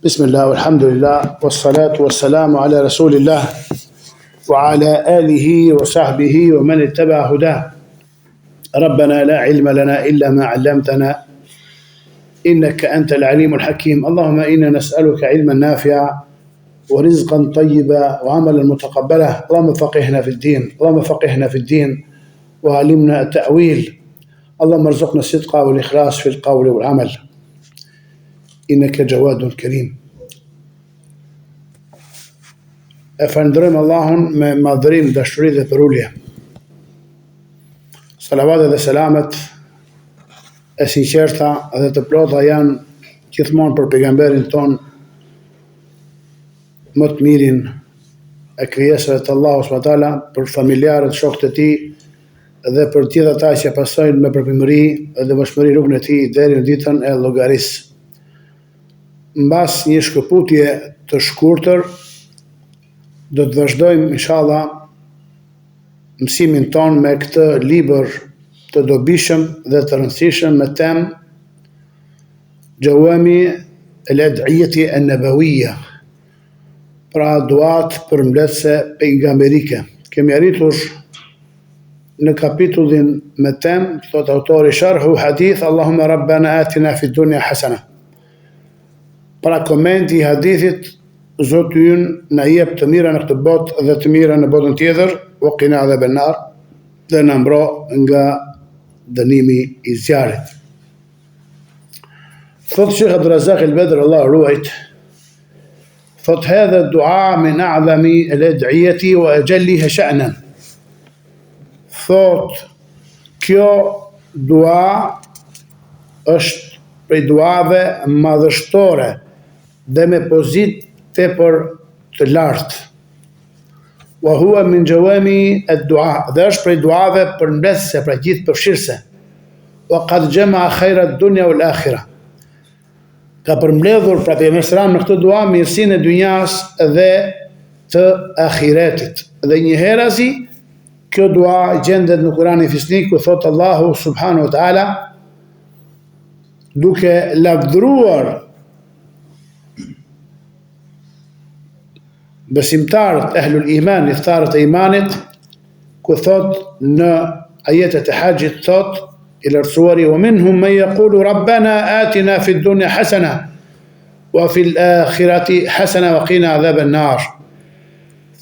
Bismillah, alhamdulillah, wassalatu wassalamu ala rasulillah, wa ala alihi wa sahbihi wa man ittaba hudah. ربنا لا علم لنا إلا ما علمتنا إنك أنت العليم الحكيم. اللهم إنا نسألك علما نافعا ورزقا طيبا وعملا متقبلا. اللهم فقهنا في الدين، اللهم فقهنا في الدين وعلمنا التأويل. اللهم ارزقنا الصدق والإخلاص في القول والعمل إنك جواد كريم. E falenderojmë Allahun me madhërim, dashuri dhe përulje. Salavatet dhe selamet e sinqerta dhe të plota janë gjithmonë për pejgamberin ton, më të mirin e krijesave të Allahut subhanahu wa taala, për familjarët, shokët e tij dhe për të gjithë ata që pasojnë me përpimëri dhe vëshmëri rrugën e tij deri në ditën e llogarisë. Mbas një shkëputje të shkurtër, do të vazhdojmë inshallah mësimin ton me këtë libër të dobishëm dhe të rëndësishëm me temë Gjawami el-Ad'iyati an-Nabawiyya, pra duat përmbledhëse pejgamberike. Kemi arritur në kapitullin me temë, thot autori sharhu hadith Allahumma rabbana atina fid dunya hasana. Pra komenti i hadithit, Zoti ynë na jep të mira në këtë botë dhe të mira në botën tjetër, wa qina adhaban nar, dhe na mbro nga dënimi i zjarrit. Thot Sheikh Abdul Razak al-Badr, Allah ruajt, thot hadha dua min a'zami al-ad'iyati wa ajalliha sha'nan. Thot kjo dua është prej duave madhështore dhe me pozitë tepër të lartë. Wa huwa min jawami ad-du'a, dhe është prej duave përmbledhëse, pra gjithë përfshirëse. Wa qad jama'a khayra ad-dunya wal akhirah. Ka përmbledhur pra pejgamberi në këtë dua mirësinë e dynjas dhe të ahiretit. Dhe një herazi kjo dua gjendet në Kur'anin Fisnik, ku thot Allahu subhanahu wa ta'ala, duke lavdëruar besimtarët ehlul iman, iftarët e imanit, ku thot në ajetet e Hajjit, thot i lartësuari, wa minhum man yaqulu rabbana atina fid dunya hasana wa fil akhirati hasana wa qina adhaban nar.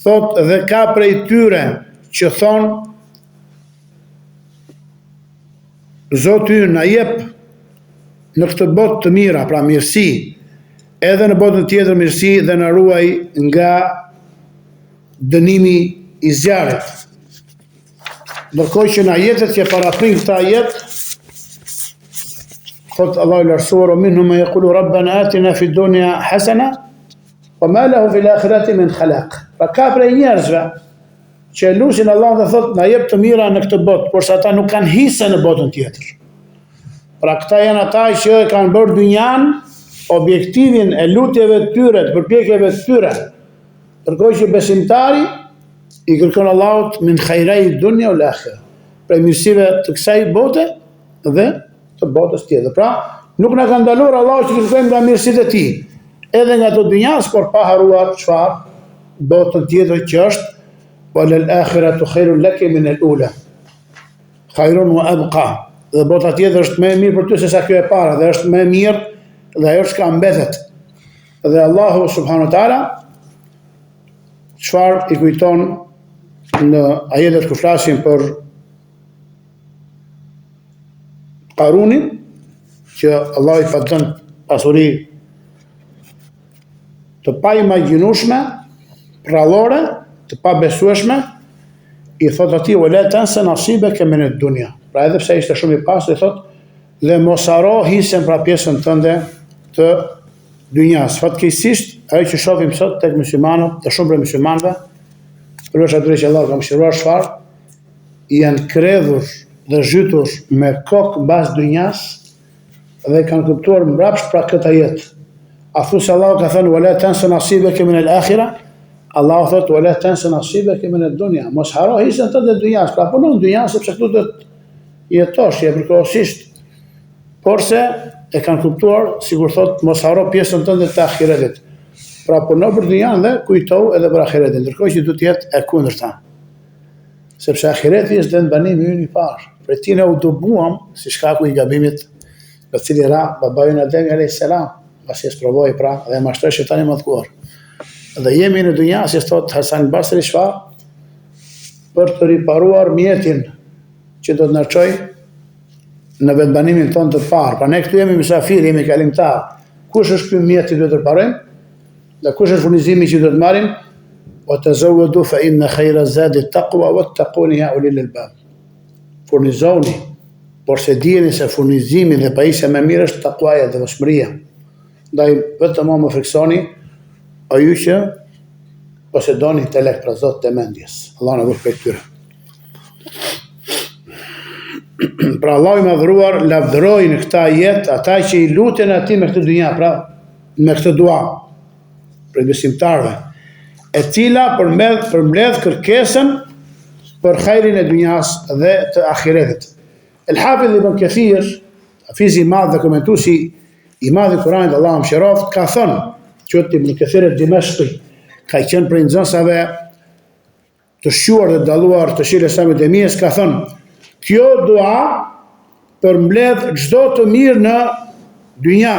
Thot dhe ka prej tyre që thon Zoti ynë na jep në këtë botë të mira, pra mirësi, edhe në botën tjetër mirësi, dhe na ruaj nga dënimi i zjarrit. Ndërkohë që në ajetet që paraprin këta ajet, thot Allahu i lartësuar, minhum man yaqulu rabbana atina fid dunya hasana wa ma lahu fil akhirati min khalaq. Pra ka prej njerëzve që lusin Allah dhe thot na jep të mira në këtë botë, por ata nuk kanë hise në botën tjetër. Pra këta janë ata që kanë bërë dynjan objektivin e lutjeve të tyre, të përpjekjeve të tyre, ndërkohë që besimtari i kërkon Allahut min khairai dunya wal akhirah, prej mirësive të kësaj bote dhe të botës tjetër. Pra, nuk na ka ndaluar Allahu që të kërkojmë nga mirësitë e tij, edhe nga ato dynjas, por pa haruar çfarë? Botën tjetër që është walal akhiratu khairun laki min al-ula. Khairun wa abqa. Dhe bota tjetër është më e mirë për ty se sa kjo e para, dhe është më e mirë dhe ajo që ka mbetet. Dhe Allahu subhanahu wa taala çfarë i kujton në ajetet ku flasin për Qarunin, që Allah i ka dhënë pasuri të pa imagjinueshme, prallore, të pa besueshme, i thot atij wala tansa nasibaka min ad-dunya. Pra edhe pse ishte shumë i pasur, i thot dhe mos haro hisën, pra pjesën tënde të dynjas. Fatkeqësisht, ajo që shohim sot tek muslimanët, të shumë prej muslimanëve, përveç atyre që Allah ka mëshiruar, çfarë? Janë kredhur dhe zhytur me kokë mbas dynjas dhe kanë kuptuar mbrapsht pra këtë ajet. A thu se Allah ka thënë wala tansa nasibaka min al-akhirah? Allah thot wala tansa nasibaka min ad-dunya. Mos haro hisën tënde të dynjas. Pra punon në dynjas sepse këtu do të jetosh përkohësisht. Porse e kanë kuptuar, sikur thot, mos haro pjesën tënde të ahiretit. Pra puno për dynjan dhe kujtohu edhe për ahiretin, ndërkohë që duhet të jetë e kundërta. Sepse ahireti është dënbanimi ynë i parë. Për ti ne u dobuam si shkaku i gabimit për cili ra babaju Ademi alayhis salam, pasi e sprovoi pra dhe mashtoi shejtani mëdhkuar. Dhe jemi në dynja, si thot Hasan Basri çfarë? Për të riparuar mjetin që do të na çojë në vetbanimin tonë të parë. Pra ne këtu jemi mysafir, jemi kalimtar. Kush është ky mjet që duhet të riparojmë? Dhe kush është furnizimi që duhet të marrim? Wa tazawwadu fa inna khayra zadi taqwa wattaquni ya ulil albab. Furnizoni, por se dijeni se furnizimi dhe pajisja më mirë është takuaja dhe vëshmëria. Ndaj vetëm më friksoni ju që posedoni intelekt, pra Zot të mendjes. Allah na bëj prej tyre. Pra Allah i madhruar lavdëroi në këtë jetë ata që i luten atij me këtë dynja, pra me këtë dua për besimtarëve, e cila përmbledh kërkesën për hajrin e dynjas dhe të ahiretit. El-Hafidh Ibn Kathir, hafizi i madh dhe komentuesi i madh i Kuranit, Allahu mëshiroft, ka thënë, qoftë Ibn Kathir Dimashqi, ka qenë prej nxënësave të shquar dhe dalluar të Sheikhul Islam Ibn Taymiyes, ka thënë, kjo dua përmbledh çdo të mirë në dynja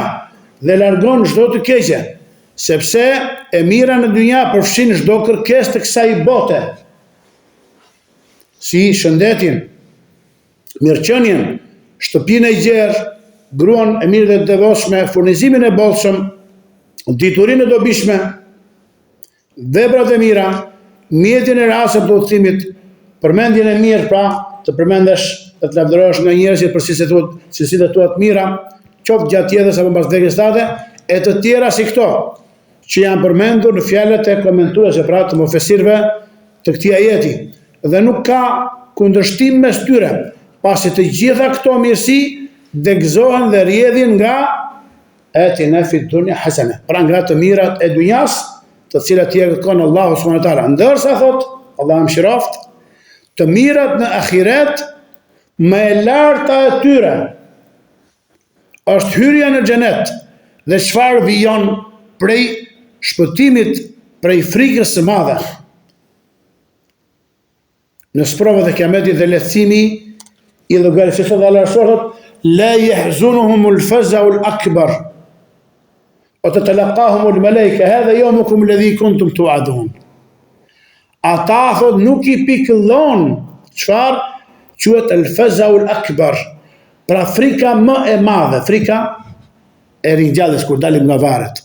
dhe largon çdo të keqe, sepse e mira në dynja përfshin çdo kërkesë të kësaj bote, si shëndetin, mirëqenien, shtëpinë e gjerë, gruan e mirë dhe të devotshme, furnizimin e bollshëm, diturinë e dobishme, veprat e mira, mjetin e rastës të udhëtimit, përmendjen e mirë, pra të përmendesh dhe të lavdërohesh nga njerëzit për cilësitë e tua të mira, qoftë gjatë jetës apo pas vdekjes tate, e të tjera si këto, që janë përmendur në fjalët e komentuesve, pra të mufesirëve të këtij ajeti. Dhe nuk ka kundërshtim mes tyre, pasi të gjitha këto mirësi degëzohen dhe rrjedhin nga atina fid dunya hasana, pra nga të mirat e dunjas, të cilat i kërkon Allahu subhanahu wa taala. Ndërsa thot Allahu mëshiroft, të mirat në ahiret më e larta e tyre është hyrja në xhenet dhe çfarë vijon prej shpëtimit prej frikës së madhe. Në sprovat e kiametit dhe lehtësimi i llogarisë së Allahut thot la yahzunuhum al-faza'u al-akbar wa tatalaqahum al-malaika hadha yawmukum alladhi kuntum tu'adun. Ata thot nuk i pikëllon çfarë quhet al-faza'u al-akbar, pra frika më e madhe, frika e ringjalljes kur dalim nga varret.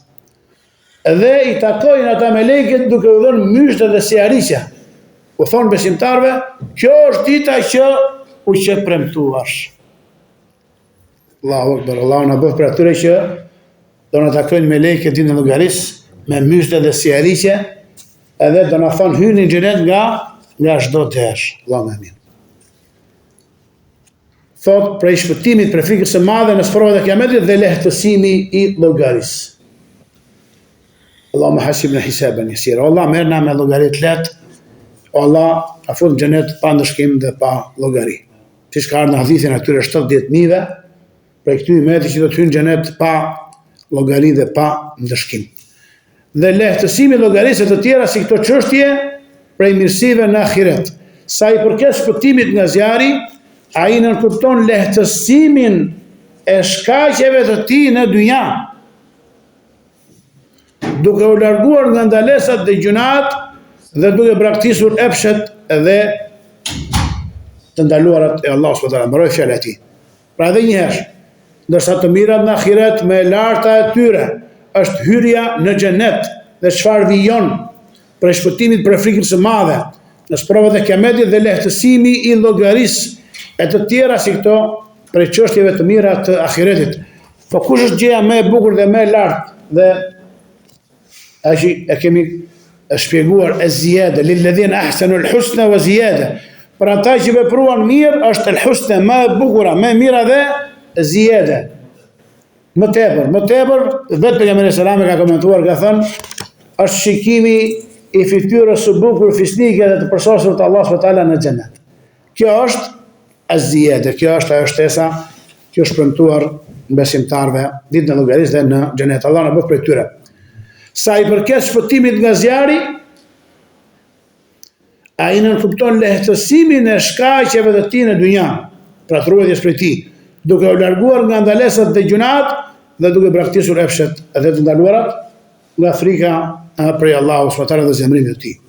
Dhe i takojnë ata melekët duke u dhënë myshte dhe sjarisja. U thonë besimtarve, kjo është dita që u që premtuash. Allahu Akbar, Allahu na bëf për atyre që do na takojnë melekët ditën e llogarisë me myshte dhe sjarisje, edhe do na thonë hyni në xhenet nga çdo desh. Allahu amin. Thot prej shpëtimit prej frikës së madhe në sprovat e kiametit dhe lehtësimi i llogarisë. Allahumma hasibna hisaban yasira. Allah merrna me llogarit lehtë. Allah na fut në xhenet pa ndëshkim dhe pa llogari. Siç ka ardhur në hadithin atyre 70.000-ve, prej këtyre ummeti që do të hyjnë në xhenet pa llogari dhe pa ndëshkim. Dhe lehtësimi i llogarisë të tjera si këto çështje prej mirësive në ahiret. Sa i përket shpëtimit nga zjarri, ai nënkupton lehtësimin e shkaqeve të tij në dynja, duke u larguar nga ndalesat dhe gjunat dhe duke braktisur epshet dhe të ndaluarat e Allahut subhanahu wa taala. Mbaroj fjalën e tij. Pra edhe një herë, ndërsa të mirat në ahiret më e larta e tyre është hyrja në xhenet dhe çfarë vijon për shpëtimit për frikën së madhe në sprovat e kiametit dhe lehtësimi i llogarisë e të tjera si këto për çështjeve të mira të ahiretit. Po kush është gjëja më e bukur dhe më e lartë dhe e kemi shpjeguar e ziyada lilladhina ahsanu al-husna wa ziyada. Për ata që vepruan mirë është al-husna më e bukur, më e mira dhe ziyada. Më tepër, vetë pejgamberi sallallahu alajhi wasallam ka komentuar, ka thënë, është shikimi i fytyrës së bukur fisnike dhe të përsosur të Allahut subhanahu wa taala në xhenet. Kjo është az-ziyada, kjo është ajo shtesa që është premtuar në besimtarve ditën e llogarisë dhe në xhenet. Allah na bëf prej tyre. Sa i përket shpëtimit nga zjarri, ai nënkupton lehtësimin e shkaqeve të tij në dynja, pra ruajtjes prej tij, duke u larguar nga ndalesat dhe gjunat dhe duke braktisur efshet edhe të ndaluarat nga frika prej Allahu subhanahu dhe zemrimi i tij.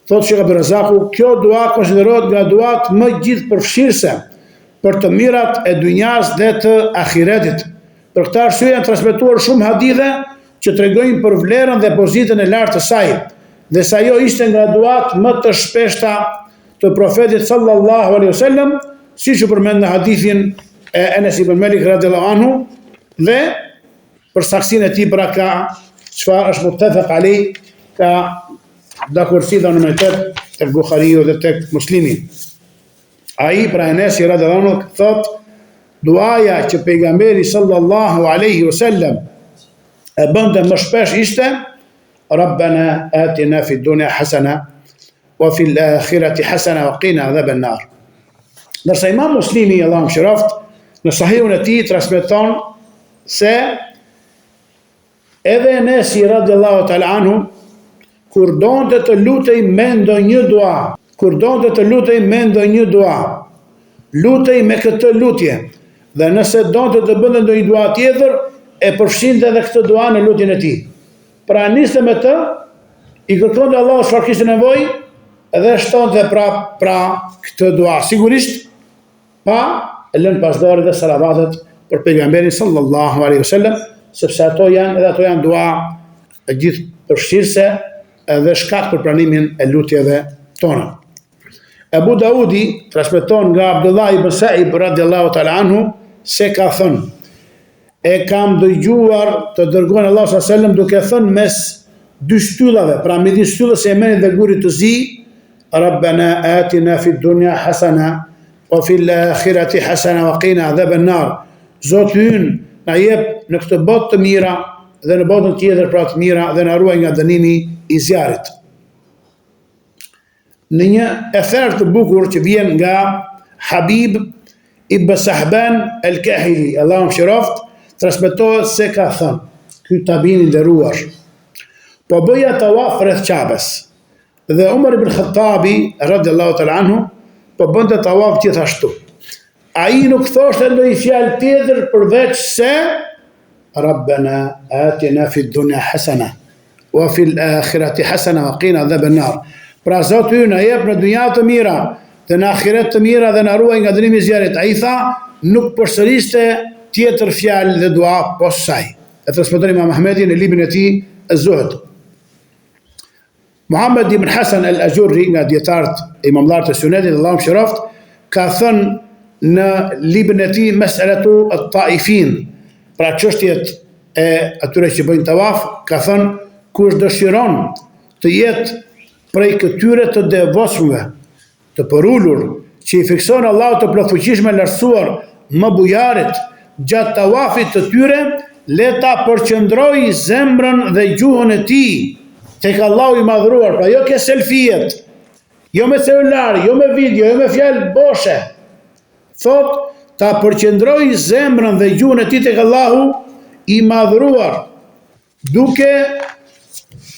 Thotë Sheikh Abdurrazaku, kjo dua konsiderohet nga duat më gjithëpërfshirëse për të mirat e dynjas dhe të ahiretit. Për këtë arsye janë transmetuar shumë hadithe që tregojnë për vlerën dhe pozitën e lartë të saj, dhe sa ajo ishte nga duat më të shpeshta të profetit sallallahu alaihi wasallam, siç u përmend në hadithin e Enes ibn Malik radhiyallahu anhu, dhe për saksinë e tij pra ka çfarë është muttafaq alej, ka dakursi dhe në 8 tek Buhariu dhe tek Muslimi. Ai pra Enes radhiyallahu anhu thot, duaja që pejgamberi sallallahu alaihi wasallam e bënte më shpesh ishte Rabbana atina fid dunya hasana wa fil akhirati hasana wa qina adhaban nar. Ndërsa Imam Muslimi, Allahu mëshiroft, në sahihun e tij transmeton se edhe Enesi radhiyallahu ta'ala anhu kur donte të lutej me ndonjë dua, lutej me këtë lutje, dhe nëse donte të bënte ndonjë dua tjetër, e përfshinte edhe këtë dua në lutjen e tij. Pra niste me të, i kërkonte Allahu çfarë kishte nevojë, edhe shtonte pra këtë dua. Sigurisht pa lënë pasdore dhe salavatet për pejgamberin sallallahu alaihi wasallam, sepse ato janë dua gjithëpërfshirëse edhe shkak për pranimin e lutjeve tona. Abu Daudi transmeton nga Abdullah ibn Sa'ib radhiyallahu ta'ala anhu se ka thënë, e kam dëgjuar të dërguarin Allahu sallallahu alaihi wasallam duke thënë mes dy shtyllave, pra midis shtyllës e Yemenit dhe gurit të Zi, Rabbana atina fid dunya hasana wa fil akhirati hasana wa qina adhaban nar. Zoti ynë na jep në këtë botë të mira dhe në botën tjetër pra të mira, dhe na ruaj nga dënimi i zjarrit. Në një ether të bukur që vjen nga Habib ibn Sahban al-Kahili, Allahu mëshiroft, transmetohet se ka thënë, ky tabin i nderuar, po bëja tawaf rreth Ka'bes, dhe Umar ibn Khattabi radhiyallahu ta'ala anhu po bënte tawaf gjithashtu. Ai nuk thoshte ndonjë fjalë tjetër përveç se Rabbana atina fid dunya hasana wa fil akhirati hasana wa qina adhaban nar. Pra Zoti ynë na jep në dynja të mira dhe në ahiret të mira dhe na ruaj nga dënimi i zjarrit. Ai tha, nuk përsëriste tjetër fjalë dhe dua pas saj. E transmeton Imam Ahmedi në librin e tij Az-Zuhd. Muhammad ibn Hasan al-Ajurri, nga dietarët e imamlarët e Sunetit, Allahu mëshiroft, ka thënë në librin e tij Mas'alatu at-Taifin, pra çështjet e atyre që bëjnë tawaf, ka thënë, kush dëshiron të jetë prej këtyre të devotshmëve, të përulur, që i fikson Allahu të plotfuqishme lartësuar më bujarit gjatë tawafit të tyre, le ta përqendroj zemrën dhe gjuhën e tij tek Allahu i madhruar, pra jo ke selfiet, jo me celular, jo me video, jo me fjalë boshe. Thot, ta përqendroj zemrën dhe gjuhën e tij tek Allahu i madhruar, duke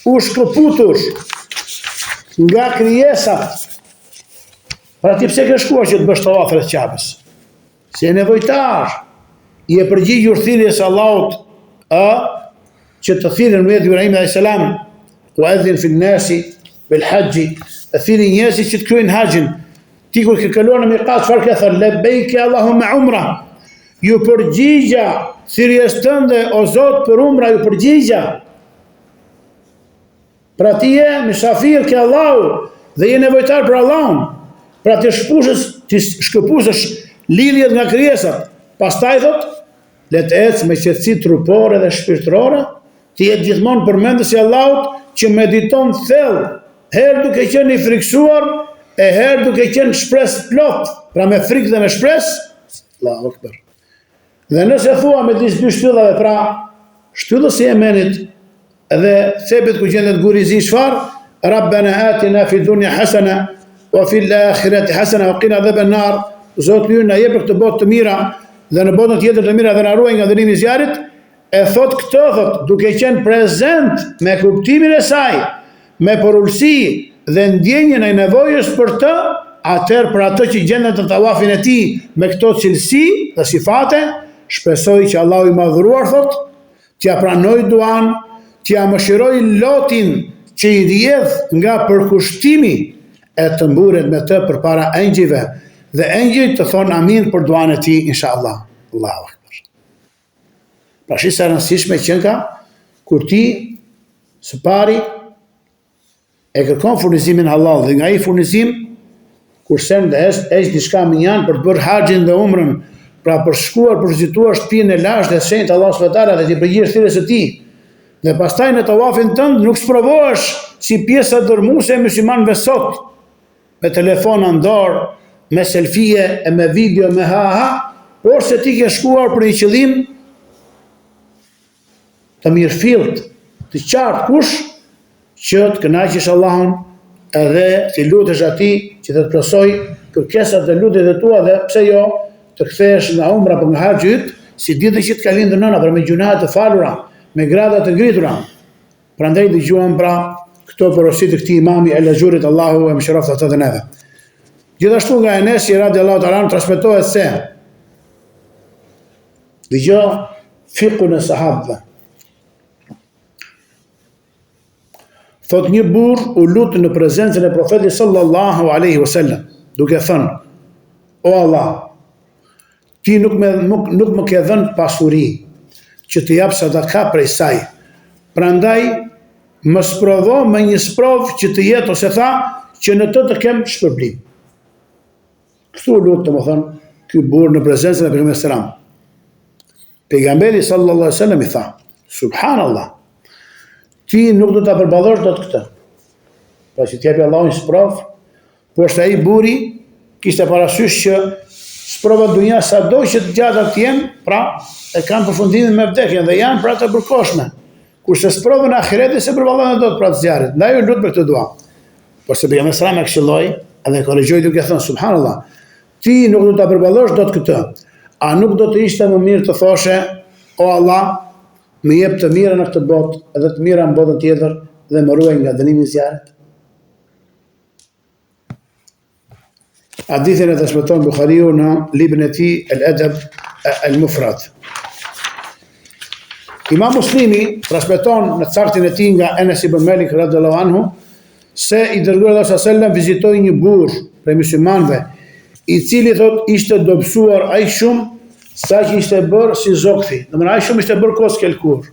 u shkëputur nga krijesat. Pra ti pse ke shkuar që të bësh tawaf rreth Ka'bes? Si e nevojtar, i e përgjigjur thirrjes së Allahut, që të thirrën me Ibrahim alayhis salam, wa adhin fi an-nasi bil hajj, të thirrën njerëzit që të kryejnë haxhin. Ti kur ke kaluar në miqat, çfarë ke thënë? Labbaik Allahumma umra. Ju përgjigja thirrjes tënde o Zot për umra, ju përgjigja. Pra ti je mysafir ke Allahu dhe je nevojtar për Allahun. Pra ti shkëputësh lidhjet nga krijesat. Pastaj thot, le të ecë me qetësi trupore dhe shpirtërore, ti je gjithmonë përmendës i Allahut që mediton thellë, herë duke qenë i friksuar, e herë duke qenë shpresë plot, pra me frikë dhe me shpresë. Allahu Akbar. Dhe nëse thua me dy shtyllave, pra shtyllës e Yemenit dhe thebit ku gjendet guri i Zi, çfarë? Rabbana atina fid dunya hasana wa fil akhirati hasana wa qina adhaban nar. Zoti ynë na jep këtë botë të mira dhe në botën tjetër të mira dhe na ruaj nga dënimi i zjarrit, e thot këtë, thot, duke qenë prezent me kuptimin e saj, me porulsi dhe ndjenjën e nevojës për të, atëherë për atë që gjendet në tawafin e tij me këto cilësi dhe sifate, shpresoj që Allahu i madhëruar, thot, t'ja pranoj duan, t'ja mëshiroj lotin që i rrjedh nga përkushtimi e të mburet me të përpara engjëjve, dhe engjëjt të thonë amin për duan e tij, inshallah. Allahu akbar. Pra shi sa rëndësishme që nga kur ti së pari e kërkon furnizimin halal dhe nga ai furnizim kur sen dhe është diçka minjan për të bërë haxhin dhe umrën, pra për shkuar për vizituar shtëpinë e lashtë dhe shenjtë Allah subhanahu wa taala dhe ti përgjigjesh thirrjes së tij. Dhe pastaj në tawafin tënd nuk sprovohesh si pjesa dërmuese e muslimanëve sot, me telefon në dorë, me selfie, e me video, me ha, por se ti ke shkuar për një qëllim të mirëfillt, të qartë kush që të kënaqësh Allahun edhe të lutesh atij që të plotësoj kërkesat dhe lutjet e tua dhe pse jo të kthehesh nga umra apo nga haxhi yt, si ditën që të ka lindur nëna, për me gjunahet të falura, me grada të ngritura. Prandaj dëgjuam pra këto porosi të këtij imami El Ajurit, Allahu e mëshiroft atë dhe neve. Gjithashtu nga Enesi radiallahu ta'ala anhu transmetohet se dëgjoj fikun e sahabëve. Thot një burr u lut në prezencën e profetit sallallahu alaihi wasallam, duke thënë: O Allah, ti nuk më ke dhënë pasuri që të jap sadaka prej saj. Prandaj më sprovo me një sprov që të jetë, ose tha që në të të kem shpërblim. Kështu u lut, domethënë, ky burr në prezencën e pejgamberit sallallahu alaihi wasallam. Pejgamberi sallallahu alaihi wasallam i tha: Subhanallah, ti nuk do ta përballosh dot këtë. Pra që t'japi Allahu një sprov, po është ai burri kishte parasysh që sprovat dunja sado që të gjata të jenë, pra e kanë përfundimin me vdekjen dhe janë pra të përkohshme. Kurse sprovën e ahiretit se përballohen dot pra të zjarrit. Ndaj u lut për këtë dua. Por se pejgamberi sallallahu alaihi wasallam e këshilloi edhe korrigjoi duke thënë: Subhanallah, ti nuk do ta përballosh dot këtë. A nuk do të ishte më mirë të thoshe: O Allah, më jep të mira në këtë botë edhe të mira në botën tjetër dhe më ruaj nga dënimi i zjarrit? Hadithin e transmeton Buhariu në librin e tij El Adab El Mufrad. Imam Muslimi transmeton në cartin e tij nga Enes ibn Malik radhiyallahu anhu se i dërguari Allahu sallallahu alaihi wasallam vizitoi një burr prej muslimanëve, i cili thot ishte dobësuar aq shumë sa që ishte bërë si zokthi. Domethënë aq shumë ishte bërë koskel kur.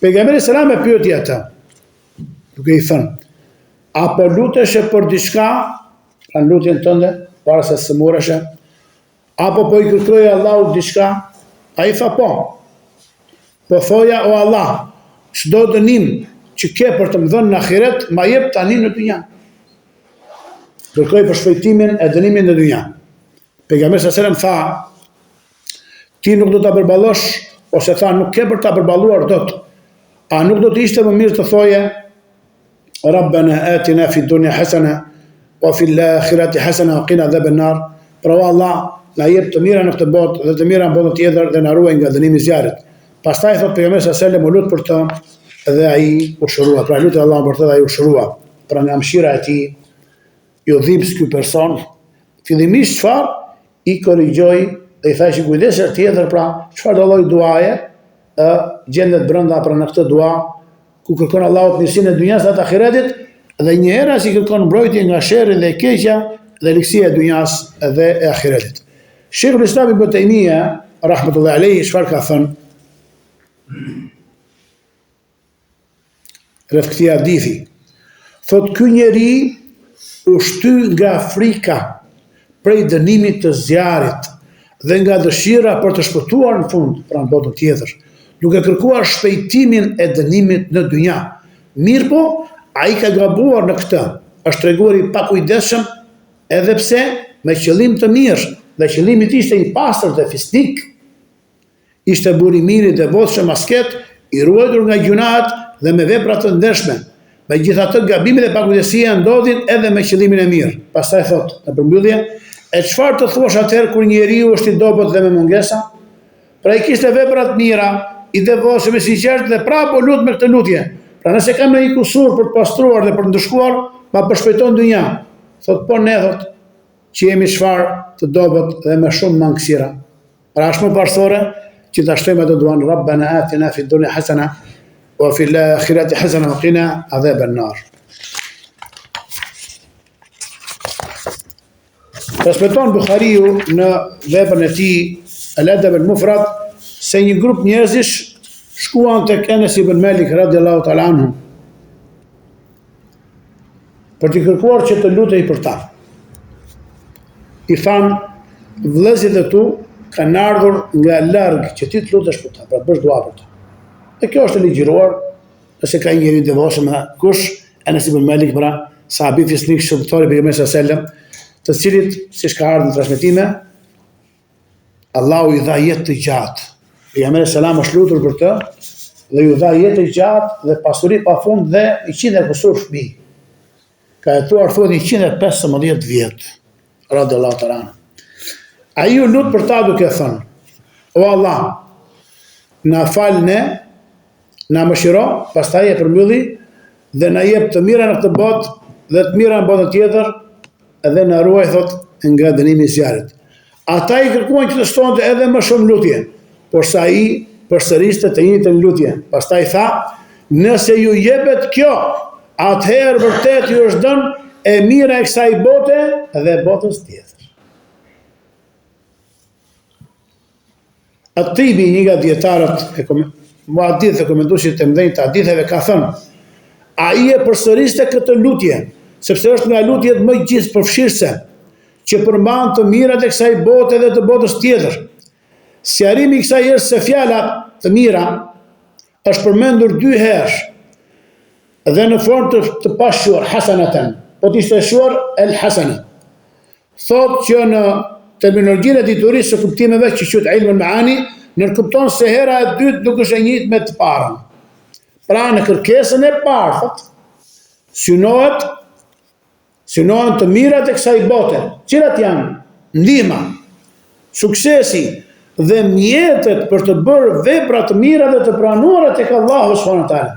Pejgamberi sallallahu alaihi wasallam e pyeti atë, duke i thënë: apo lutesh për diçka, kanë lutjen tënde para se të morëshe, apo po i kërkoj Allahut diçka? Ai tha po. Po thoja: o Allah, çdo dënim që ke për të më dhënë në ahiret, ma jep tani në dynja. Kërkoj për shpejtimin e dënimit në dynja. Pejgamberi sallallahu alaihi wasallam tha: ti nuk do ta përballosh, ose tha nuk ke për ta përballuar dot. A nuk do të ishte më mirë të thoje: Rabbana atina fid dunya hasana wa fil akhirati hasana wa qina adhaban nar. Pra Allah, na jep të mira në këtë botë dhe të mira në botën tjetër dhe na ruaj nga dënimi i zjarrit. Pastaj thot pejgamberi sallallahu alaihi wasallam u lut për të dhe ai u shërua. Pra lutet Allahun për të dhe ai u shërua. Pra nga mëshira e tij ju dhimbs ky person. Fillimisht çfarë i korrigjoi dhe i thashi kujdeser tjetër, pra çfarë do lloj duaje gjendet brenda pra në këtë dua ku kërkon Allahut mirësinë e dunjas dhe të ahiretit, dhe një herë si kërkon mbrojtje nga sherri dhe e keqja dhe ligësia e dunjas dhe e ahiretit. Sheikhul Islam Ibn Taymija rahmetullahi alayhi çfarë ka thënë rreth këtij hadithi? Thot ky njeri u shty nga frika prej dënimit të zjarrit dhe nga dëshira për të shpëtuar në fund pra në botën tjetër, duke kërkuar shpejtimin e dënimit në dynja. Mirë po, ai ka gabuar në këtë, është treguar i pakujdesshëm, edhe pse me qëllim të mirë, dhe qëllimi ishte i pastër dhe fisnik, ishte burr i mirë, devotshëm, asket, i ruajtur nga gjunahet dhe me vepra të ndershme. Megjithatë, gabimet e pakujdesia ndodhin edhe me qëllimin e mirë. Pastaj thot në përmbyllje: e çfarë të thuash atëherë kur njeriu është i dobët dhe me mungesa? Pra i kishte veprat mira, i devotshëm, i sinqert dhe prapë lut me këtë lutje. Pra nëse kam një kusur për të pastruar dhe për të ndëshkuar, ma përshpejton dynja. Thot po ne thot që jemi çfarë të dobët dhe me shumë mangësira. Pra është më parsore që ta shtojmë atë duan Rabbana atina fid dunya hasana wa fil akhirati hasana wa qina adhaban nar. Transmeton Buhariu në veprën e tij Al-Adab al-Mufrad se një grup njerëzish shkuan tek Enes ibn Malik radhiyallahu ta'ala anhu për të kërkuar që të lutej për ta. I thanë, vëllezërit e tu kanë ardhur nga larg që ti të lutesh për ta, pra të bësh dua për ta. E kjo është e ligjëruar, nëse ka njëri i devotshëm, kush Enes ibn Malik, pra sahabi fisnik shërbëtori pejgamberit sallallahu alajhi wasallam, të cilit, siç ka ardhur në transmetime, Allahu i dha jetë të gjatë. Pejgamberi selam është lutur për të dhe ju dha jetë të gjatë dhe pasuri pafund dhe 100 e kusur fëmijë. Ka jetuar thuhet 115 vjet. Radhiyallahu ta'ala. Ai u lut për ta duke thënë: O Allah, na fal ne, na mëshiro, pastaj e përmbylli dhe na jep të mira në këtë botë dhe të mira në botën tjetër, edhe na ruaj thot nga dënimi i zjarrit. Ata i kërkuan që të shtonte edhe më shumë lutje, por sa ai përsëriste të njëjtën lutje. Pastaj tha: nëse ju jepet kjo, atëherë vërtet ju është dhënë e mira e kësaj bote dhe botës tjetër. At-Tibi, një nga dietarët muadith e komentuesit të mëdhenj të haditheve, ka thënë: ai e përsëriste këtë lutje, sepse është nga lutjet më gjithëpërfshirëse, që përmban të mirat e kësaj bote dhe të botës tjetër. Sqarimi i kësaj është se fjala të mira është përmendur 2 herë dhe në formë të pashquar, hasanatan, po të ishte shuar el hasana. Thot që në terminologjinë e diturisë së kuptimeve që quhet ilmul maani, nërkupton se hera e dytë nuk është e njëjtë me të parën. Pra në kërkesën e parë, thot, synohen të mirat e kësaj bote. Cilat janë? Ndihma, suksesi dhe mjetet për të bërë vepra të mira dhe të pranuara tek Allahu subhanahu wa taala.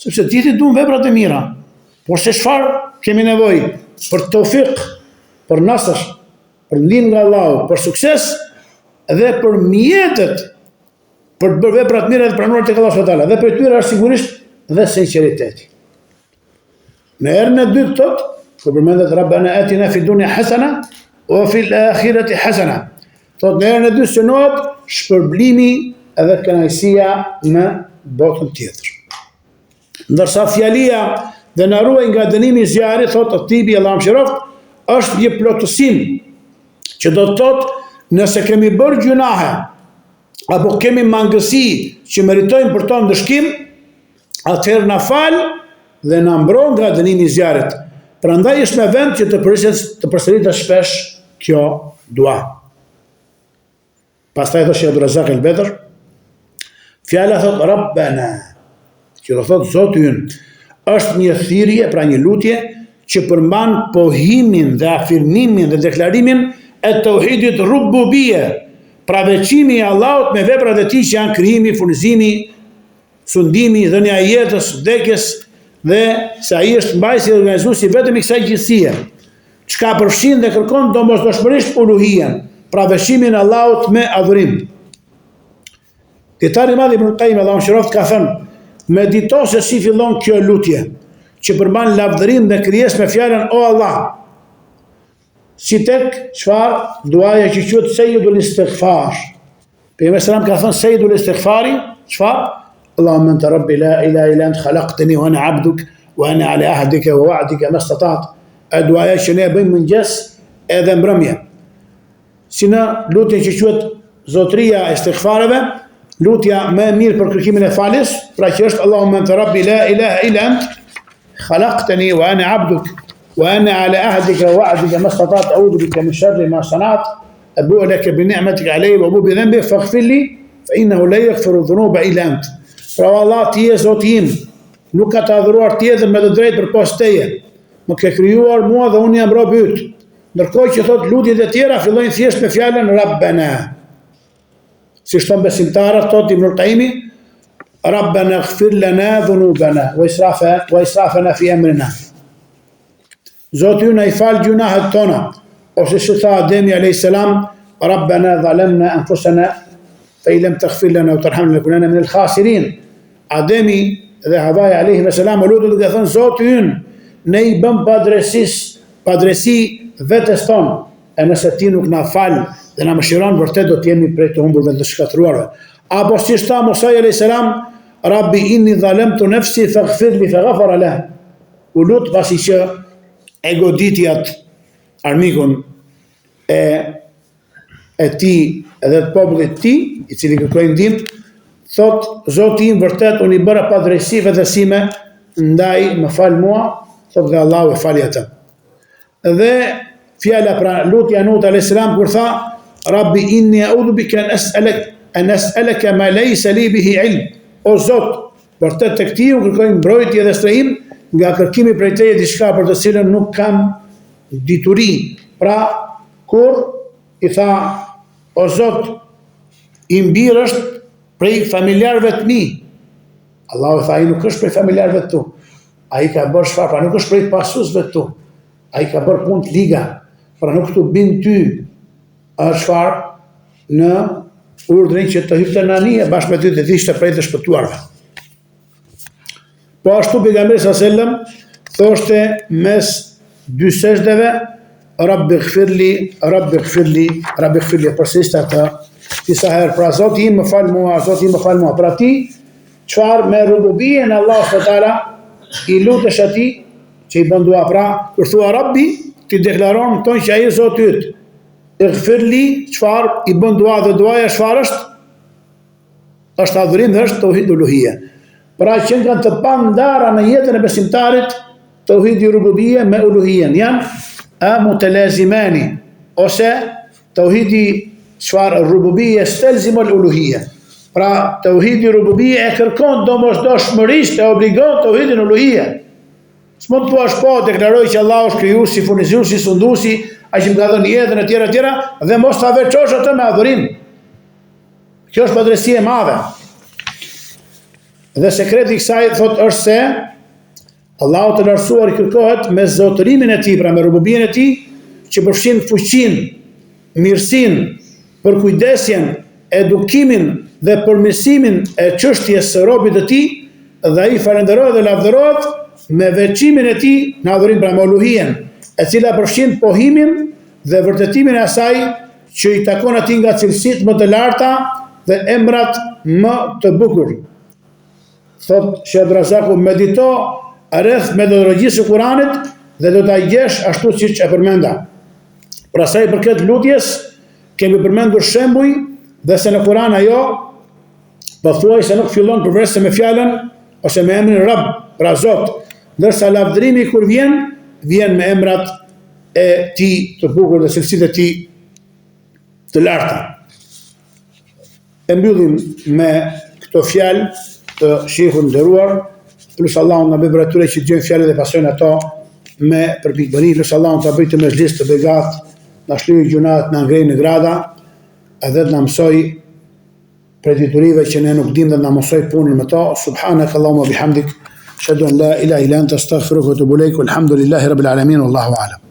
Sepse ti duam veprat e mira. Por se çfarë kemi nevojë? Për tawfik, për nasr, për ndihmë nga Allahu, për sukses dhe për mjetet për të bërë vepra të mira dhe të pranuara tek Allahu subhanahu wa taala. Dhe për tyra është sigurisht dhe sinqeriteti. Në herën e dytë thot, kur përmendet Rabbana atina fid dunya hasana wa fil akhirati hasana. Thot në herën e dytë synohet shpërblimi edhe kënaqësia në botën tjetër. Ndërsa fjalia dhe na ruaj nga dënimi i zjarrit, thot At-Tibi, Allahu mëshiroft, është një plotësim që do të thotë nëse kemi bërë gjunahe apo kemi mangësi që meritojnë për tonë ndëshkim, atëherë na fal dhe na mbron nga dënimi i zjarrit. Prandaj është në vend që të përsëritet shpesh kjo dua. Pastaj thotë Sheikh Abdulrazak el-Bedr, fjala thot Rabbana, që do thot Zoti ynë, është një thirrje, pra një lutje që përmban pohimin dhe afirmimin dhe deklarimin e tauhidit rububie, pra veçimi i Allahut me veprat e tij që janë krijimi, furnizimi, sundimi, dhënia e jetës, vdekjes, dhe se ai është mbajtësi dhe organizuesi vetëm i kësaj gjithësie, çka përfshin dhe kërkon domosdoshmërisht uluhien, pra veçimin e Allahut me adhurim. Dietari i madh Ibn Qayyim Allahu mëshiroft ka thënë: medito se si fillon kjo lutje, që përmban lavdërim dhe krijesë me fjalën O Allah. Si tek çfarë duaja që quhet Sayyidul Istighfar. Pejgamberi selam ka thënë Sayyidul Istighfari, çfarë? Allahumma anta rabbi la ilaha illa anta khalaqtani wa ana 'abduk wa ana 'ala ahdika wa wa'dika mastata'tu. A duaja që ne bëjmë mëngjes edhe mbrëmje. Si në lutjen që quhet zotëria e istighfareve, lutja më e mirë për kërkimin e faljes, pra që është Allahumma anta rabbi la ilaha illa anta khalaqtani wa ana 'abduk wa ana 'ala ahdika wa wa'dika mastata'tu a'udhu bika min sharri ma sana'tu abu'u laka bi ni'matika 'alayya wa abu'u bi dhanbi faghfir li fa innahu la yaghfiru dhunuba illa anta. Pra Allah, ti je Zoti im, nuk ka të adhuruar tjetër me të drejtë përpas teje. Më ke krijuar mua dhe unë jam rob yt. Ndërkohë që thot lutjet e tjera fillojnë thjesht me fjalën Rabbana. si shton besimtarët, thot Ibnul Qayyimi, Rabbana ighfir lana dhunubana wa israfana fi amrina. Zoti ju na I fal gjunahet tona, ose që tha Ademi a.s. Rabbana zalamna anfusana fa in lam taghfir lana wa tarhamna lakunanna min al-khasirin. Ademi dhe Havaja a.s. lutu duke thënë Zoti ynë, ne I bëm padresi vetes tonë, e nëse ti nuk na fal dhe na mëshiron, vërtet do të jemi prej të humburve dhe të shkatruarve. Apo si tha Musa a.s. Rabbi inni zalamtu nafsi faghfir li faghfara lahu. U lut pasi që e goditi atë armikun e ti edhe të popullit ti, I cili kërkoi ndihmë, thot Zoti im vërtet unë I bëra padrejsi vetësime ndaj më fal mua, thot dhe Allahu e fali atë. Dhe fjala pra lutja Nuhut alayhis salam kur tha Rabbi inni a'udhu bika an as'alaka ma laysa li bihi ilm. O Zot, vërtet tek ti unë kërkoj mbrojtje dhe strehim nga kërkimi prej teje diçka për të cilën nuk kam dituri. Pra kur I tha o Zot, I mbirë është prej familjarëve të mi. Allahu tha, ai nuk është prej familjarëve të tu. Ai ka bërë çfarë, pra nuk është prej pasuesve të tu. Ai ka bërë punë të liga, pra nuk të bin ty çfarë në urdhrin që të hyrte në anije bashkë me ty të ishte prej të shpëtuarve. Po ashtu pejgamberi sallallahu thoshte mes dy sejdeve Rabbi ighfirli, përsiste atë disa herë, pra Zoti im më fal mua, Zoti im më fal mua. Pra ti çfarë me rububien Allah subhanahu I lutesh atij që I bën dua, pra kur thua Rabbi ti deklaron tonë që ai Zoti yt. Ighfirli çfarë I bën dua dhe duaja çfarë është? Është adhurim dhe është tauhid uluhia. Pra që nga të pandara në jetën e besimtarit tauhidi rububia me uluhien janë mutelazimani, ose tauhidi çfarë rububia stelzimul uluhia. Pra tauhidi rububia e kërkon domosdoshmërisht e obligon tauhidin uluhia. S'mund të thuash po, deklaroj që Allah është krijuesi, furnizuesi, sunduesi, ai që më ka dhënë jetën e tjera dhe mos ta veçosh atë me adhurim. Kjo është padrejsi e madhe. Dhe sekreti I kësaj thot është se Allahu të lartësuar I kërkohet me zotërimin e tij, pra me rububien e tij, që përfshin fuqinë, mirësinë, përkujdesjen, edukimin dhe përmirësimin e çështjes së robit të tij, dhe ai falenderohet dhe lavdërohet me veçimin e tij në adhurim, pra me uluhien, e cila përfshin pohimin dhe vërtetimin e asaj që I takon atij nga cilësitë më të larta dhe emrat më të bukur. Thot Sheikh Razaku, medito rreth metodologjisë së Kuranit dhe do ta gjesh ashtu siç e përmenda. Pra sa I përket lutjes, kemi përmendur shembuj dhe se në Kuran ajo pothuajse nuk fillon përveç se me fjalën ose me emrin Rabb, pra Zot, ndërsa lavdërimi kur vjen me emrat e tij të bukur dhe cilësitë e tij të larta. E mbyllim me këto fjalë të shehun nderuar, plus Allahu na bëj për atyre që dëgjojnë fjalët dhe pasojnë ato me përpikëri, plus Allahu ta bëj të mezhlis të begat, na shlyej gjunat, na ngrej në grada, edhe të na mësoj prej diturive që ne nuk dim dhe na mësoj punën me to. Subhanaka Allahumma bihamdik, ashhadu an la ilaha illa anta astaghfiruka wa atubu ilaik, walhamdulillahi rabbil alamin, wallahu a'lam.